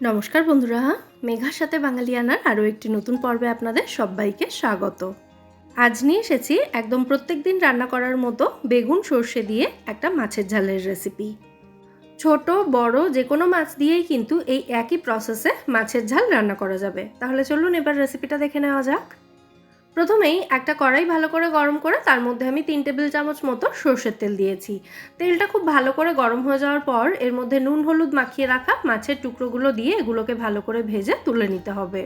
নমস্কার বন্ধুরা, মেঘার সাথে বাঙালিয়ানার আরও একটি নতুন পর্বে আপনাদের সবাইকে স্বাগত। আজ নিয়ে এসেছি একদম প্রত্যেক দিন রান্না করার মতো বেগুন সর্ষে দিয়ে একটা মাছের ঝালের রেসিপি। ছোট বড় যে কোনো মাছ দিয়েই কিন্তু এই একই প্রসেসে মাছের ঝাল রান্না করা যাবে। তাহলে চলুন এবার রেসিপিটা দেখে নেওয়া যাক। প্রথমেই একটা কড়াই ভালো করে গরম করে তার মধ্যে আমি 3 টেবিল চামচ মতো সর্ষের তেল দিয়েছি। তেলটা খুব ভালো করে গরম হয়ে যাওয়ার পর এর মধ্যে নুন হলুদ মাখিয়ে রাখা মাছের টুকরোগুলো দিয়ে এগুলোকে ভালো করে ভেজে তুলে নিতে হবে।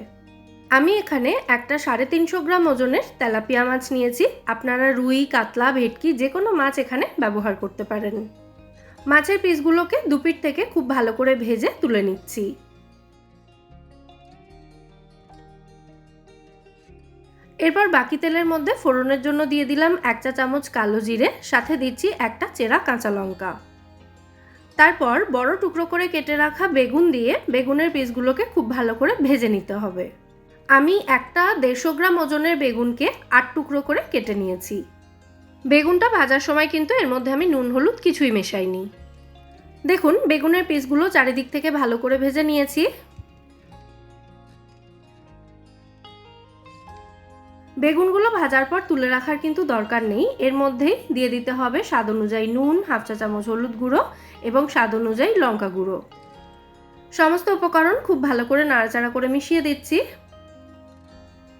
আমি এখানে একটা 350 গ্রাম ওজনের তেলাপিয়া মাছ নিয়েছি। আপনারা রুই, কাতলা, ভেটকি যে কোনো মাছ এখানে ব্যবহার করতে পারেন। মাছের পিসগুলোকে দুপিঠ থেকে খুব ভালো করে ভেজে তুলে নিচ্ছি। এরপর বাকি তেলের মধ্যে ফোড়নের জন্য দিয়ে দিলাম 1 চা চামচ কালো জিরে, সাথে দিচ্ছি একটা চেরা কাঁচা লঙ্কা। তারপর বড় টুকরো করে কেটে রাখা বেগুন দিয়ে বেগুনের পিসগুলোকে খুব ভালো করে ভেজে নিতে হবে। আমি একটা 150 গ্রাম ওজনের বেগুনকে 8 টুকরো করে কেটে নিয়েছি। বেগুনটা ভাজার সময় কিন্তু এর মধ্যে আমি নুন হলুদ কিছুই মেশাইনি। দেখুন বেগুনের পিসগুলো চারিদিক থেকে ভালো করে ভেজে নিয়েছি। বেগুনগুলো ভাজার পর তুলে রাখার কিন্তু দরকার নেই, এর মধ্যেই দিয়ে দিতে হবে স্বাদ অনুযায়ী নুন, 1/2 চা চামচ হলুদ গুঁড়ো এবং স্বাদ অনুযায়ী লঙ্কা গুঁড়ো। সমস্ত উপকরণ খুব ভালো করে নাড়াচাড়া করে মিশিয়ে দিচ্ছি।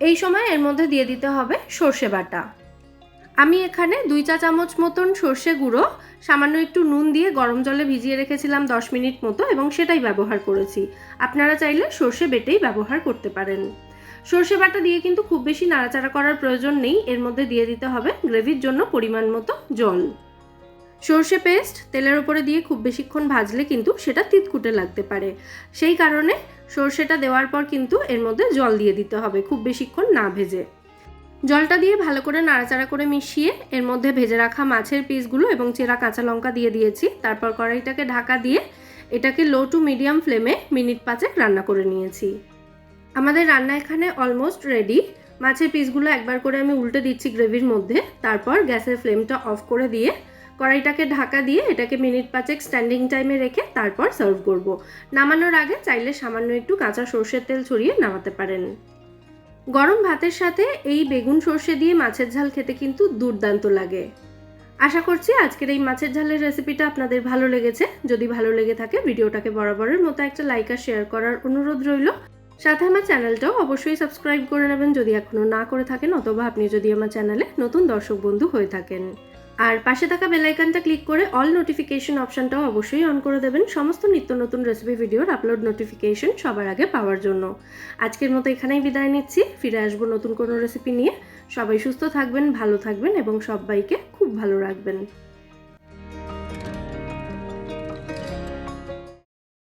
এই সময় এর মধ্যে দিয়ে দিতে হবে সর্ষে বাটা। আমি এখানে 2 চা চামচ মতন সর্ষে গুঁড়ো সামান্য একটু নুন দিয়ে গরম জলে ভিজিয়ে রেখেছিলাম 10 মিনিট মতো এবং সেটাই ব্যবহার করেছি। আপনারা চাইলে সর্ষে বেটেই ব্যবহার করতে পারেন। সর্ষে বাটা দিয়ে কিন্তু খুব বেশি নাড়াচাড়া করার প্রয়োজন নেই, এর মধ্যে দিয়ে দিতে হবে গ্রেভির জন্য পরিমাণ মতো জল। সর্ষে পেস্ট তেলের উপরে দিয়ে খুব বেশিক্ষণ ভাজলে কিন্তু সেটা তিতকুটে লাগতে পারে, সেই কারণে সর্ষেটা দেওয়ার পর কিন্তু এর মধ্যে জল দিয়ে দিতে হবে, খুব বেশিক্ষণ না ভেজে। জলটা দিয়ে ভালো করে নাড়াচাড়া করে মিশিয়ে এর মধ্যে ভেজে রাখা মাছের পিসগুলো এবং চেরা কাঁচা লঙ্কা দিয়ে দিয়েছি। তারপর কড়াইটাকে ঢাকা দিয়ে এটাকে লো টু মিডিয়াম ফ্লেমে মিনিট 5 রান্না করে নিয়েছি। আমাদের রান্না এখানে অলমোস্ট রেডি। মাছের পিসগুলো একবার করে আমি উল্টে দিচ্ছি গ্রেভির মধ্যে, তারপর গ্যাসের ফ্লেমটা অফ করে দিয়ে কড়াইটাকে ঢাকা দিয়ে এটাকে মিনিট 5 স্ট্যান্ডিং টাইমে রেখে তারপর সার্ভ করব। নামানোর আগে চাইলে সামান্য একটু কাঁচা সর্ষের তেল ছড়িয়ে নামাতে পারেন। গরম ভাতের সাথে এই বেগুন সর্ষে দিয়ে মাছের ঝাল খেতে কিন্তু দুর্দান্ত লাগে। আশা করছি আজকের এই মাছের ঝালের রেসিপিটা আপনাদের ভালো লেগেছে। যদি ভালো লেগে থাকে ভিডিওটাকে বরাবরের মতো একটা লাইক আর শেয়ার করার অনুরোধ রইল। সাথে আমার চ্যানেলটাও অবশ্যই সাবস্ক্রাইব করে নেবেন যদি এখনও না করে থাকেন, অথবা আপনি যদি আমার চ্যানেলে নতুন দর্শক বন্ধু হয়ে থাকেন। আর পাশে থাকা বেল আইকনটা ক্লিক করে অল নোটিফিকেশন অপশনটাও অবশ্যই অন করে দেবেন সমস্ত নিত্য নতুন রেসিপি ভিডিওর আপলোড নোটিফিকেশন সবার আগে পাওয়ার জন্য। আজকের মতো এখানেই বিদায় নিচ্ছি, ফিরে আসবো নতুন কোনো রেসিপি নিয়ে। সবাই সুস্থ থাকবেন, ভালো থাকবেন এবং সবাইকে খুব ভালো রাখবেন।